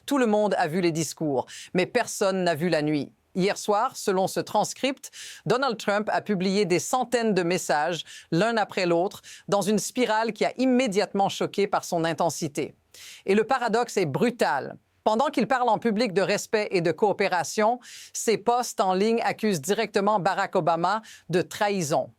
Tout le monde a vu les discours, mais personne n'a vu la nuit. Hier soir, selon ce transcript, Donald Trump a publié des centaines de messages, l'un après l'autre, dans une spirale qui a immédiatement choqué par son intensité. Et le paradoxe est brutal. Pendant qu'il parle en public de respect et de coopération, ses posts en ligne accusent directement Barack Obama de trahison.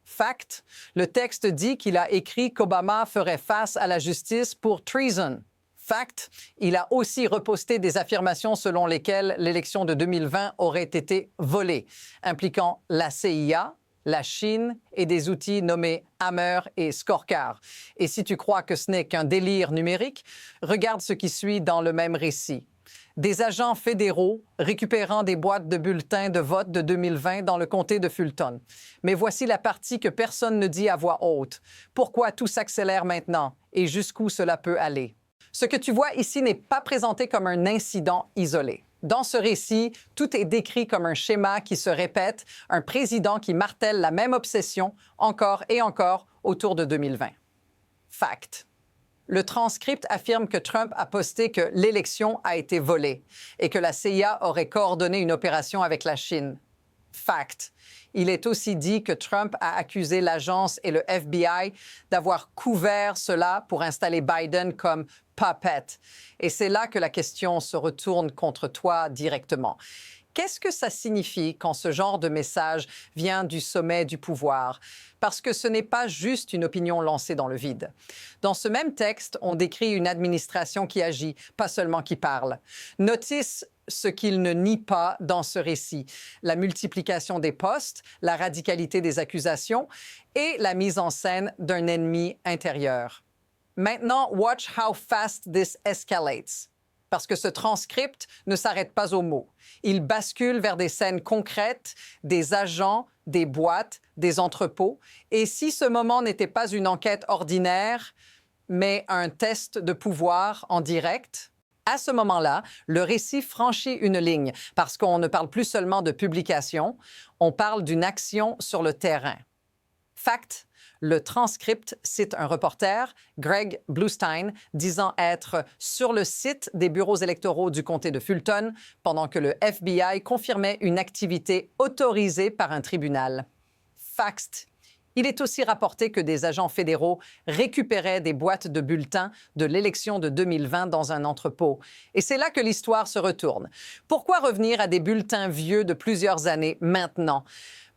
Fact, le texte dit qu'il a écrit qu'Obama ferait face à la justice pour treason. Fact, il a aussi reposté des affirmations selon lesquelles l'élection de 2020 aurait été volée, impliquant la CIA, la Chine et des outils nommés Hammer et Scorecard. Et si tu crois que ce n'est qu'un délire numérique, regarde ce qui suit dans le même récit. Des agents fédéraux récupérant des boîtes de bulletins de vote de 2020 dans le comté de Fulton. Mais voici la partie que personne ne dit à voix haute. Pourquoi tout s'accélère maintenant et jusqu'où cela peut aller? Ce que tu vois ici n'est pas présenté comme un incident isolé. Dans ce récit, tout est décrit comme un schéma qui se répète, un président qui martèle la même obsession encore et encore autour de 2020. Fact. Le transcript affirme que Trump a posté que l'élection a été volée et que la CIA aurait coordonné une opération avec la Chine. Fact. Il est aussi dit que Trump a accusé l'agence et le FBI d'avoir couvert cela pour installer Biden comme puppet. Et c'est là que la question se retourne contre toi directement. Qu'est-ce que ça signifie quand ce genre de message vient du sommet du pouvoir? Parce que ce n'est pas juste une opinion lancée dans le vide. Dans ce même texte, on décrit une administration qui agit, pas seulement qui parle. Notice ce qu'il ne nie pas dans ce récit: la multiplication des postes, la radicalité des accusations et la mise en scène d'un ennemi intérieur. Maintenant, watch how fast this escalates. Parce que ce transcript ne s'arrête pas aux mots. Il bascule vers des scènes concrètes, des agents, des boîtes, des entrepôts. Et si ce moment n'était pas une enquête ordinaire, mais un test de pouvoir en direct, à ce moment-là, le récit franchit une ligne, parce qu'on ne parle plus seulement de publication, on parle d'une action sur le terrain. Fact, le transcript cite un reporter, Greg Bluestein, disant être sur le site des bureaux électoraux du comté de Fulton pendant que le FBI confirmait une activité autorisée par un tribunal. Fact. Il est aussi rapporté que des agents fédéraux récupéraient des boîtes de bulletins de l'élection de 2020 dans un entrepôt. Et c'est là que l'histoire se retourne. Pourquoi revenir à des bulletins vieux de plusieurs années maintenant?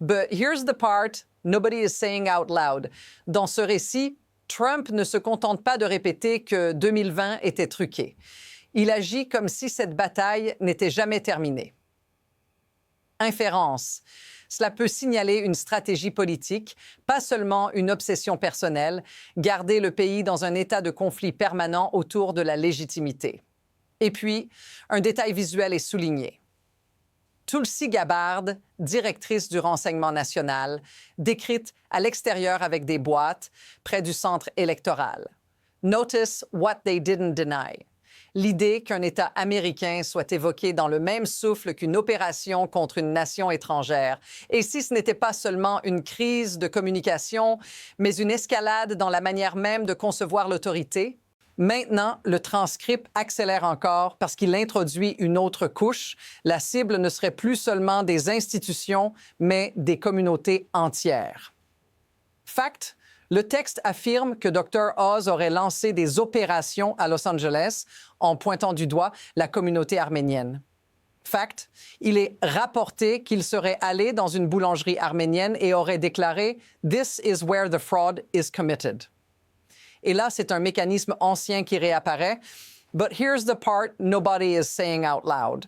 But here's the part nobody is saying out loud. Dans ce récit, Trump ne se contente pas de répéter que 2020 était truqué. Il agit comme si cette bataille n'était jamais terminée. Inférence. Cela peut signaler une stratégie politique, pas seulement une obsession personnelle, garder le pays dans un état de conflit permanent autour de la légitimité. Et puis, un détail visuel est souligné. Tulsi Gabbard, directrice du renseignement national, décrite à l'extérieur avec des boîtes près du centre électoral. Notice what they didn't deny. L'idée qu'un État américain soit évoqué dans le même souffle qu'une opération contre une nation étrangère. Et si ce n'était pas seulement une crise de communication, mais une escalade dans la manière même de concevoir l'autorité? Maintenant, le transcript accélère encore parce qu'il introduit une autre couche. La cible ne serait plus seulement des institutions, mais des communautés entières. Fact. Le texte affirme que Dr. Oz aurait lancé des opérations à Los Angeles en pointant du doigt la communauté arménienne. Fact, il est rapporté qu'il serait allé dans une boulangerie arménienne et aurait déclaré « This is where the fraud is committed ». Et là, c'est un mécanisme ancien qui réapparaît. But here's the part nobody is saying out loud.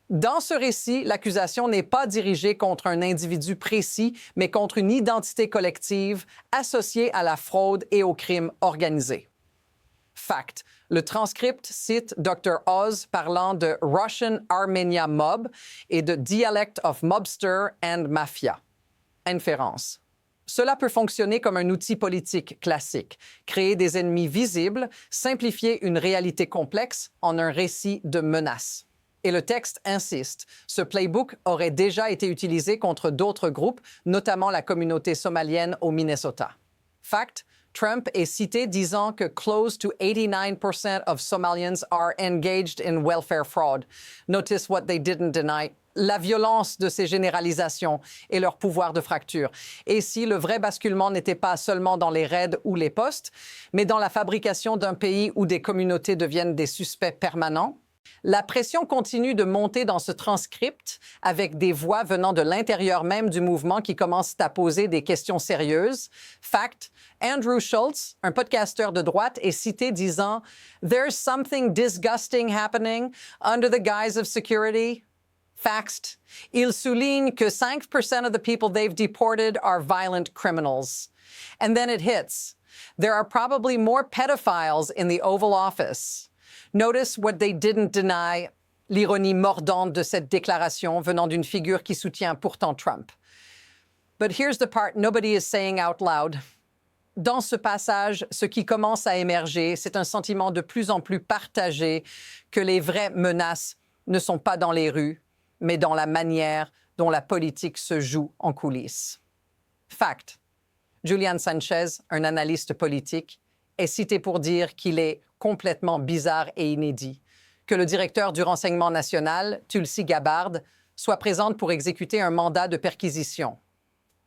Dans ce récit, l'accusation n'est pas dirigée contre un individu précis, mais contre une identité collective associée à la fraude et au crime organisé. Fact. Le transcript cite Dr. Oz parlant de Russian Armenia Mob et de Dialect of Mobster and Mafia. Inférence. Cela peut fonctionner comme un outil politique classique, créer des ennemis visibles, simplifier une réalité complexe en un récit de menace. Et le texte insiste, ce playbook aurait déjà été utilisé contre d'autres groupes, notamment la communauté somalienne au Minnesota. Fact, Trump est cité disant que close to 89% of Somalians are engaged in welfare fraud. Notice what they didn't deny. La violence de ces généralisations et leur pouvoir de fracture. Et si le vrai basculement n'était pas seulement dans les raids ou les postes, mais dans la fabrication d'un pays où des communautés deviennent des suspects permanents? La pression continue de monter dans ce transcript avec des voix venant de l'intérieur même du mouvement qui commencent à poser des questions sérieuses. Fact, Andrew Schultz, un podcasteur de droite, est cité disant « There's something disgusting happening under the guise of security. » Fact, il souligne que 5% of the people they've deported are violent criminals. And then it hits. There are probably more pedophiles in the Oval Office. Notice what they didn't deny, l'ironie mordante de cette déclaration venant d'une figure qui soutient pourtant Trump. But here's the part nobody is saying out loud. Dans ce passage, ce qui commence à émerger, c'est un sentiment de plus en plus partagé que les vraies menaces ne sont pas dans les rues, mais dans la manière dont la politique se joue en coulisses. Fact. Julian Sanchez, un analyste politique, est cité pour dire qu'il est complètement bizarre et inédit que le directeur du renseignement national, Tulsi Gabbard, soit présente pour exécuter un mandat de perquisition.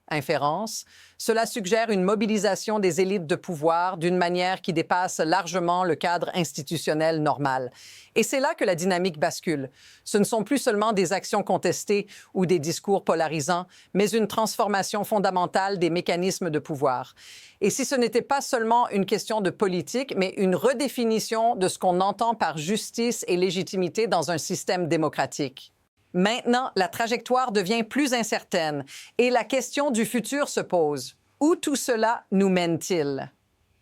Inférence, cela suggère une mobilisation des élites de pouvoir d'une manière qui dépasse largement le cadre institutionnel normal. Et c'est là que la dynamique bascule. Ce ne sont plus seulement des actions contestées ou des discours polarisants, mais une transformation fondamentale des mécanismes de pouvoir. Et si ce n'était pas seulement une question de politique, mais une redéfinition de ce qu'on entend par justice et légitimité dans un système démocratique. Maintenant, la trajectoire devient plus incertaine et la question du futur se pose. Où tout cela nous mène-t-il?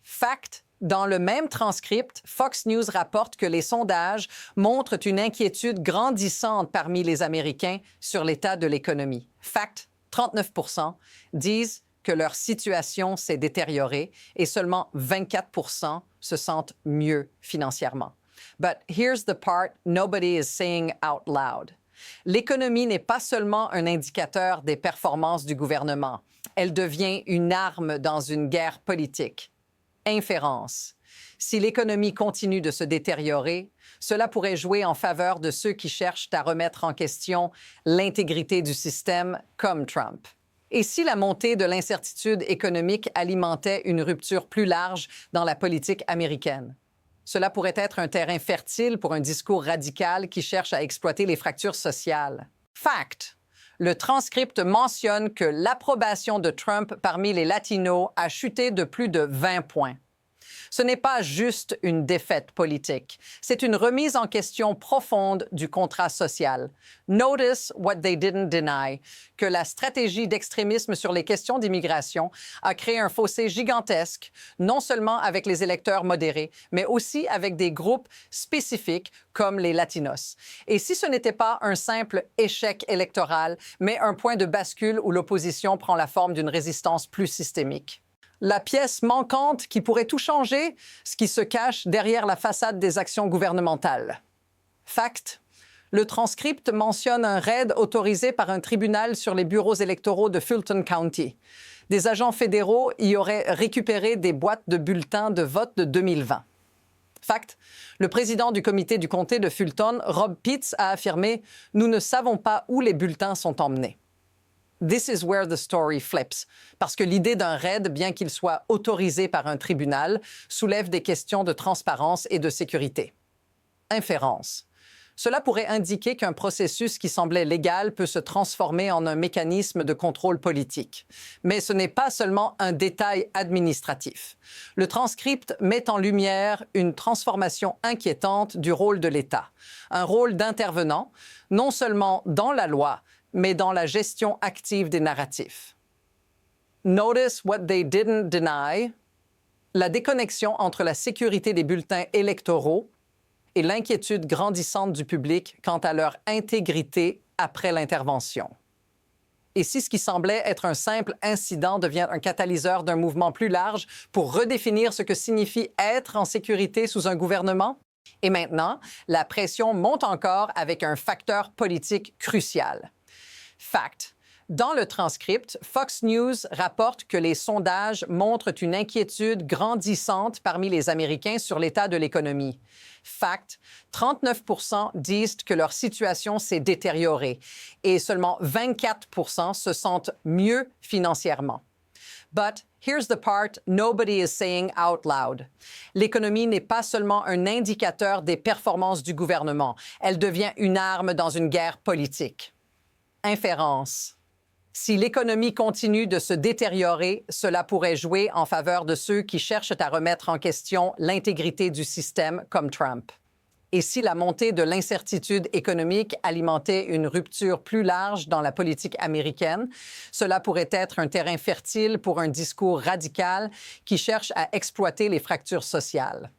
Fact, dans le même transcript, Fox News rapporte que les sondages montrent une inquiétude grandissante parmi les Américains sur l'état de l'économie. Fact, 39% disent que leur situation s'est détériorée et seulement 24% se sentent mieux financièrement. But here's the part nobody is saying out loud. L'économie n'est pas seulement un indicateur des performances du gouvernement. Elle devient une arme dans une guerre politique. Inférence. Si l'économie continue de se détériorer, cela pourrait jouer en faveur de ceux qui cherchent à remettre en question l'intégrité du système, comme Trump. Et si la montée de l'incertitude économique alimentait une rupture plus large dans la politique américaine? Cela pourrait être un terrain fertile pour un discours radical qui cherche à exploiter les fractures sociales. Fact. Le transcript mentionne que l'approbation de Trump parmi les Latinos a chuté de plus de 20 points. Ce n'est pas juste une défaite politique, c'est une remise en question profonde du contrat social. Notice what they didn't deny, que la stratégie d'extrémisme sur les questions d'immigration a créé un fossé gigantesque, non seulement avec les électeurs modérés, mais aussi avec des groupes spécifiques comme les Latinos. Et si ce n'était pas un simple échec électoral, mais un point de bascule où l'opposition prend la forme d'une résistance plus systémique? La pièce manquante qui pourrait tout changer, ce qui se cache derrière la façade des actions gouvernementales. Fact. Le transcript mentionne un raid autorisé par un tribunal sur les bureaux électoraux de Fulton County. Des agents fédéraux y auraient récupéré des boîtes de bulletins de vote de 2020. Fact. Le président du comité du comté de Fulton, Rob Pitts, a affirmé « Nous ne savons pas où les bulletins sont emmenés ». This is where the story flips, parce que l'idée d'un raid, bien qu'il soit autorisé par un tribunal, soulève des questions de transparence et de sécurité. Inférence. Cela pourrait indiquer qu'un processus qui semblait légal peut se transformer en un mécanisme de contrôle politique. Mais ce n'est pas seulement un détail administratif. Le transcript met en lumière une transformation inquiétante du rôle de l'État, un rôle d'intervenant, non seulement dans la loi, mais dans la gestion active des narratifs. Notice what they didn't deny, la déconnexion entre la sécurité des bulletins électoraux et l'inquiétude grandissante du public quant à leur intégrité après l'intervention. Et si ce qui semblait être un simple incident devient un catalyseur d'un mouvement plus large pour redéfinir ce que signifie être en sécurité sous un gouvernement? Et maintenant, la pression monte encore avec un facteur politique crucial. Fact. Dans le transcript, Fox News rapporte que les sondages montrent une inquiétude grandissante parmi les Américains sur l'état de l'économie. Fact, 39 disent que leur situation s'est détériorée et seulement 24 se sentent mieux financièrement. But here's the part nobody is saying out loud. L'économie n'est pas seulement un indicateur des performances du gouvernement, elle devient une arme dans une guerre politique. Inférence. Si l'économie continue de se détériorer, cela pourrait jouer en faveur de ceux qui cherchent à remettre en question l'intégrité du système comme Trump. Et si la montée de l'incertitude économique alimentait une rupture plus large dans la politique américaine, cela pourrait être un terrain fertile pour un discours radical qui cherche à exploiter les fractures sociales.